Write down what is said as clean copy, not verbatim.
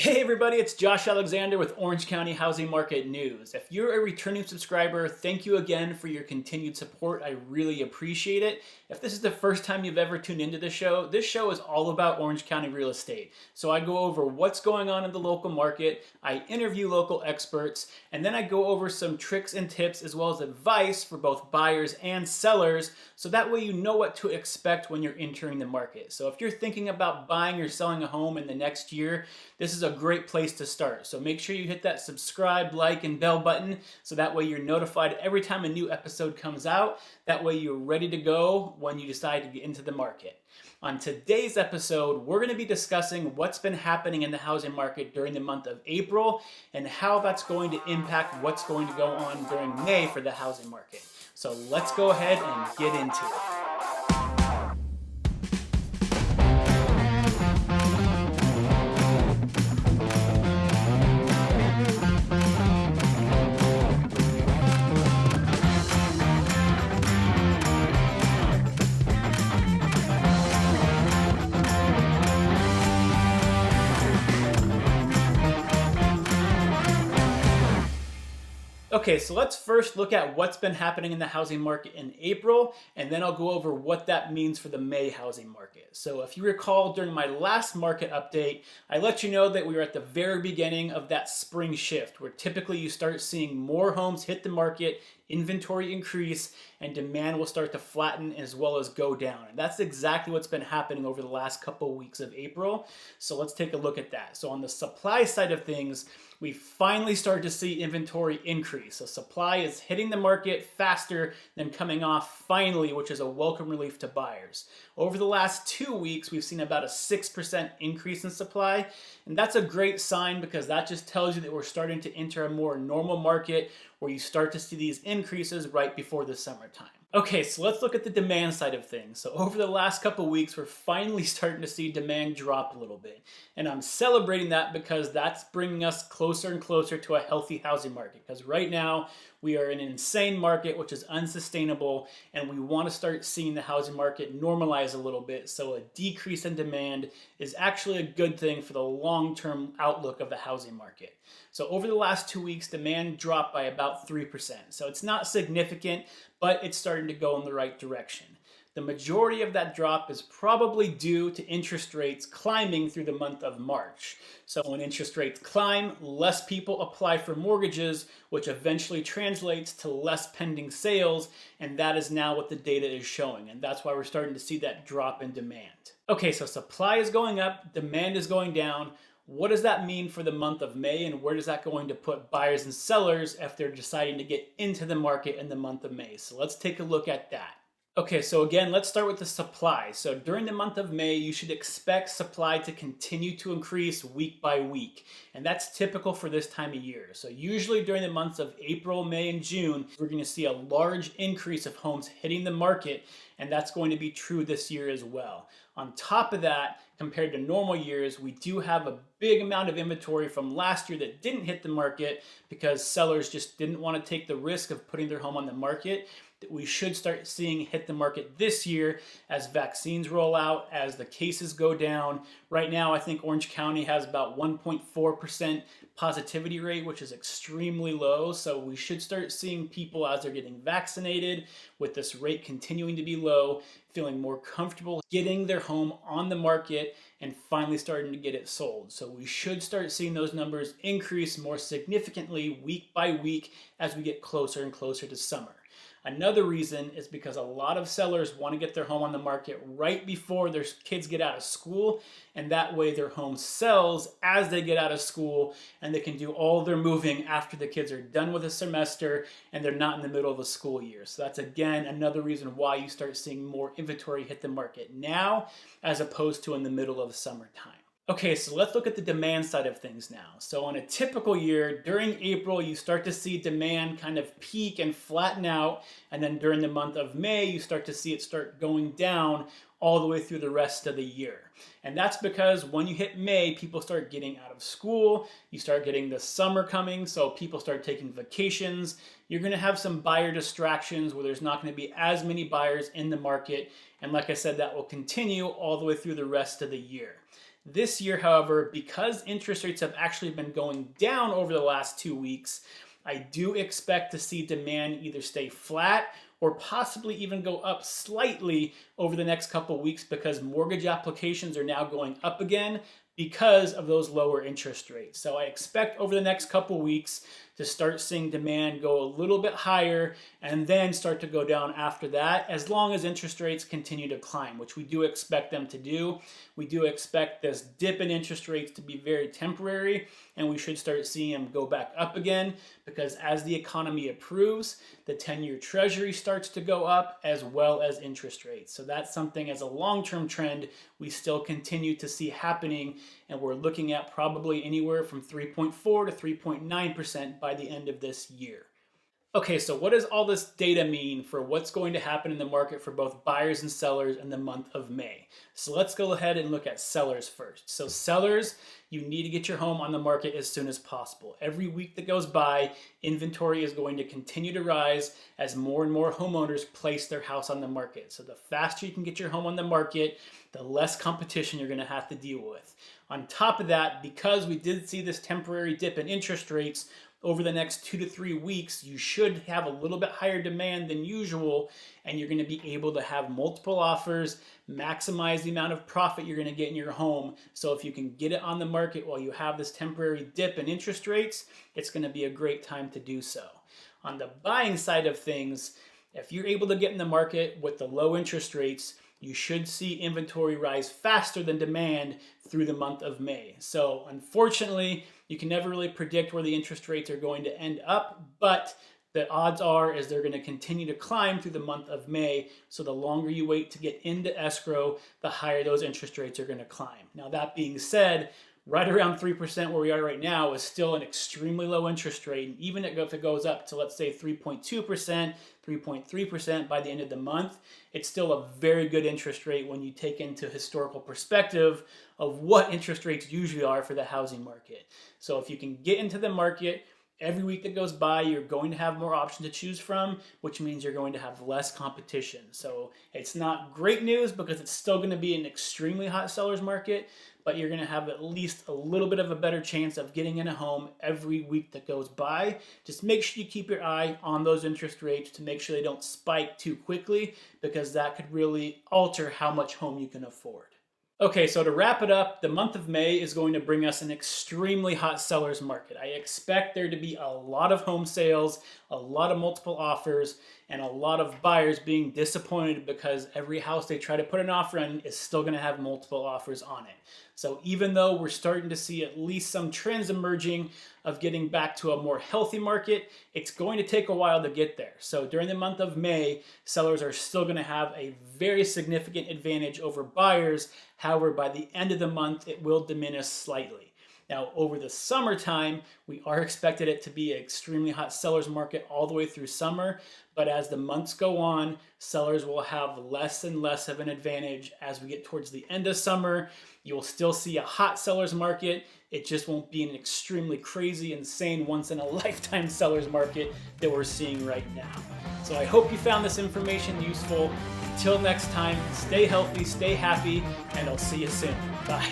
Hey everybody, it's Josh Alexander with Orange County Housing Market News. If you're a returning subscriber, thank you again for your continued support. I really appreciate it. If this is the first time you've ever tuned into this show is all about Orange County real estate. So I go over what's going on in the local market, I interview local experts, and then I go over some tricks and tips as well as advice for both buyers and sellers, so that way you know what to expect when you're entering the market. So if you're thinking about buying or selling a home in the next year, this is a great place to start. So make sure you hit that subscribe, like, and bell button so that way you're notified every time a new episode comes out. That way you're ready to go when you decide to get into the market. On today's episode, we're going to be discussing what's been happening in the housing market during the month of April and how that's going to impact what's going to go on during May for the housing market. So let's go ahead and get into it. Okay, so let's first look at what's been happening in the housing market in April, and then I'll go over what that means for the May housing market. So if you recall, during my last market update, I let you know that we were at the very beginning of that spring shift, where typically you start seeing more homes hit the market, inventory increase, and demand will start to flatten as well as go down. And that's exactly what's been happening over the last couple of weeks of April. So let's take a look at that. So on the supply side of things, we finally started to see inventory increase. So supply is hitting the market faster than coming off finally, which is a welcome relief to buyers. Over the last 2 weeks, we've seen about a 6% increase in supply. And that's a great sign because that just tells you that we're starting to enter a more normal market where you start to see these increases right before the summertime. Okay, so let's look at the demand side of things. So over the last couple of weeks, we're finally starting to see demand drop a little bit. And I'm celebrating that because that's bringing us closer and closer to a healthy housing market. Because right now, we are in an insane market, which is unsustainable, and we want to start seeing the housing market normalize a little bit. So a decrease in demand is actually a good thing for the long-term outlook of the housing market. So over the last 2 weeks, demand dropped by about 3%. So it's not significant, but it's starting to go in the right direction. The majority of that drop is probably due to interest rates climbing through the month of March. So when interest rates climb, less people apply for mortgages, which eventually translates to less pending sales, and that is now what the data is showing, and that's why we're starting to see that drop in demand. Okay, so supply is going up, demand is going down. What does that mean for the month of May, and where does that going to put buyers and sellers if they're deciding to get into the market in the month of May? So let's take a look at that. Okay, so again, let's start with the supply. So during the month of May, you should expect supply to continue to increase week by week. And that's typical for this time of year. So usually during the months of April, May, and June, we're going to see a large increase of homes hitting the market. And that's going to be true this year as well. On top of that, compared to normal years, we do have a big amount of inventory from last year that didn't hit the market because sellers just didn't want to take the risk of putting their home on the market. That we should start seeing hit the market this year as vaccines roll out, as the cases go down. Right now, I think Orange County has about 1.4% positivity rate, which is extremely low. So we should start seeing people as they're getting vaccinated, with this rate continuing to be low, feeling more comfortable getting their home on the market and finally starting to get it sold. So we should start seeing those numbers increase more significantly week by week as we get closer and closer to summer. Another reason is because a lot of sellers want to get their home on the market right before their kids get out of school, and that way their home sells as they get out of school and they can do all their moving after the kids are done with a semester and they're not in the middle of a school year. So that's again another reason why you start seeing more inventory hit the market now as opposed to in the middle of summertime. Okay, so let's look at the demand side of things now. So on a typical year, during April, you start to see demand kind of peak and flatten out. And then during the month of May, you start to see it start going down all the way through the rest of the year. And that's because when you hit May, people start getting out of school, you start getting the summer coming, so people start taking vacations. You're going to have some buyer distractions where there's not going to be as many buyers in the market. And like I said, that will continue all the way through the rest of the year. This year, however, because interest rates have actually been going down over the last 2 weeks, I do expect to see demand either stay flat or possibly even go up slightly over the next couple weeks because mortgage applications are now going up again because of those lower interest rates. So I expect over the next couple weeks to start seeing demand go a little bit higher and then start to go down after that, as long as interest rates continue to climb, which we do expect them to do. We do expect this dip in interest rates to be very temporary, and we should start seeing them go back up again because as the economy improves, the 10-year treasury starts to go up as well as interest rates. So that's something as a long-term trend we still continue to see happening, and we're looking at probably anywhere from 3.4 to 3.9% by the end of this year. Okay, so what does all this data mean for what's going to happen in the market for both buyers and sellers in the month of May? So let's go ahead and look at sellers first. So sellers, you need to get your home on the market as soon as possible. Every week that goes by, inventory is going to continue to rise as more and more homeowners place their house on the market. So the faster you can get your home on the market, the less competition you're going to have to deal with. On top of that, because we did see this temporary dip in interest rates, over the next 2 to 3 weeks, you should have a little bit higher demand than usual, and you're going to be able to have multiple offers, maximize the amount of profit you're going to get in your home. So if you can get it on the market while you have this temporary dip in interest rates, it's going to be a great time to do so. On the buying side of things, if you're able to get in the market with the low interest rates, you should see inventory rise faster than demand through the month of May. So unfortunately, you can never really predict where the interest rates are going to end up, but the odds are is they're going to continue to climb through the month of May. So the longer you wait to get into escrow, the higher those interest rates are going to climb. Now that being said, right around 3% where we are right now is still an extremely low interest rate. And even if it goes up to, let's say, 3.2%, 3.3% by the end of the month, it's still a very good interest rate when you take into historical perspective of what interest rates usually are for the housing market. So if you can get into the market, every week that goes by, you're going to have more options to choose from, which means you're going to have less competition. So it's not great news because it's still going to be an extremely hot seller's market, but you're going to have at least a little bit of a better chance of getting in a home every week that goes by. Just make sure you keep your eye on those interest rates to make sure they don't spike too quickly, because that could really alter how much home you can afford. Okay, so to wrap it up, the month of May is going to bring us an extremely hot seller's market. I expect there to be a lot of home sales, a lot of multiple offers, and a lot of buyers being disappointed because every house they try to put an offer in is still going to have multiple offers on it. So even though we're starting to see at least some trends emerging of getting back to a more healthy market, it's going to take a while to get there. So during the month of May, sellers are still going to have a very significant advantage over buyers. However, by the end of the month, it will diminish slightly. Now, over the summertime, we are expected it to be an extremely hot seller's market all the way through summer. But as the months go on, sellers will have less and less of an advantage as we get towards the end of summer. You will still see a hot seller's market. It just won't be an extremely crazy, insane, once-in-a-lifetime seller's market that we're seeing right now. So I hope you found this information useful. Until next time, stay healthy, stay happy, and I'll see you soon. Bye.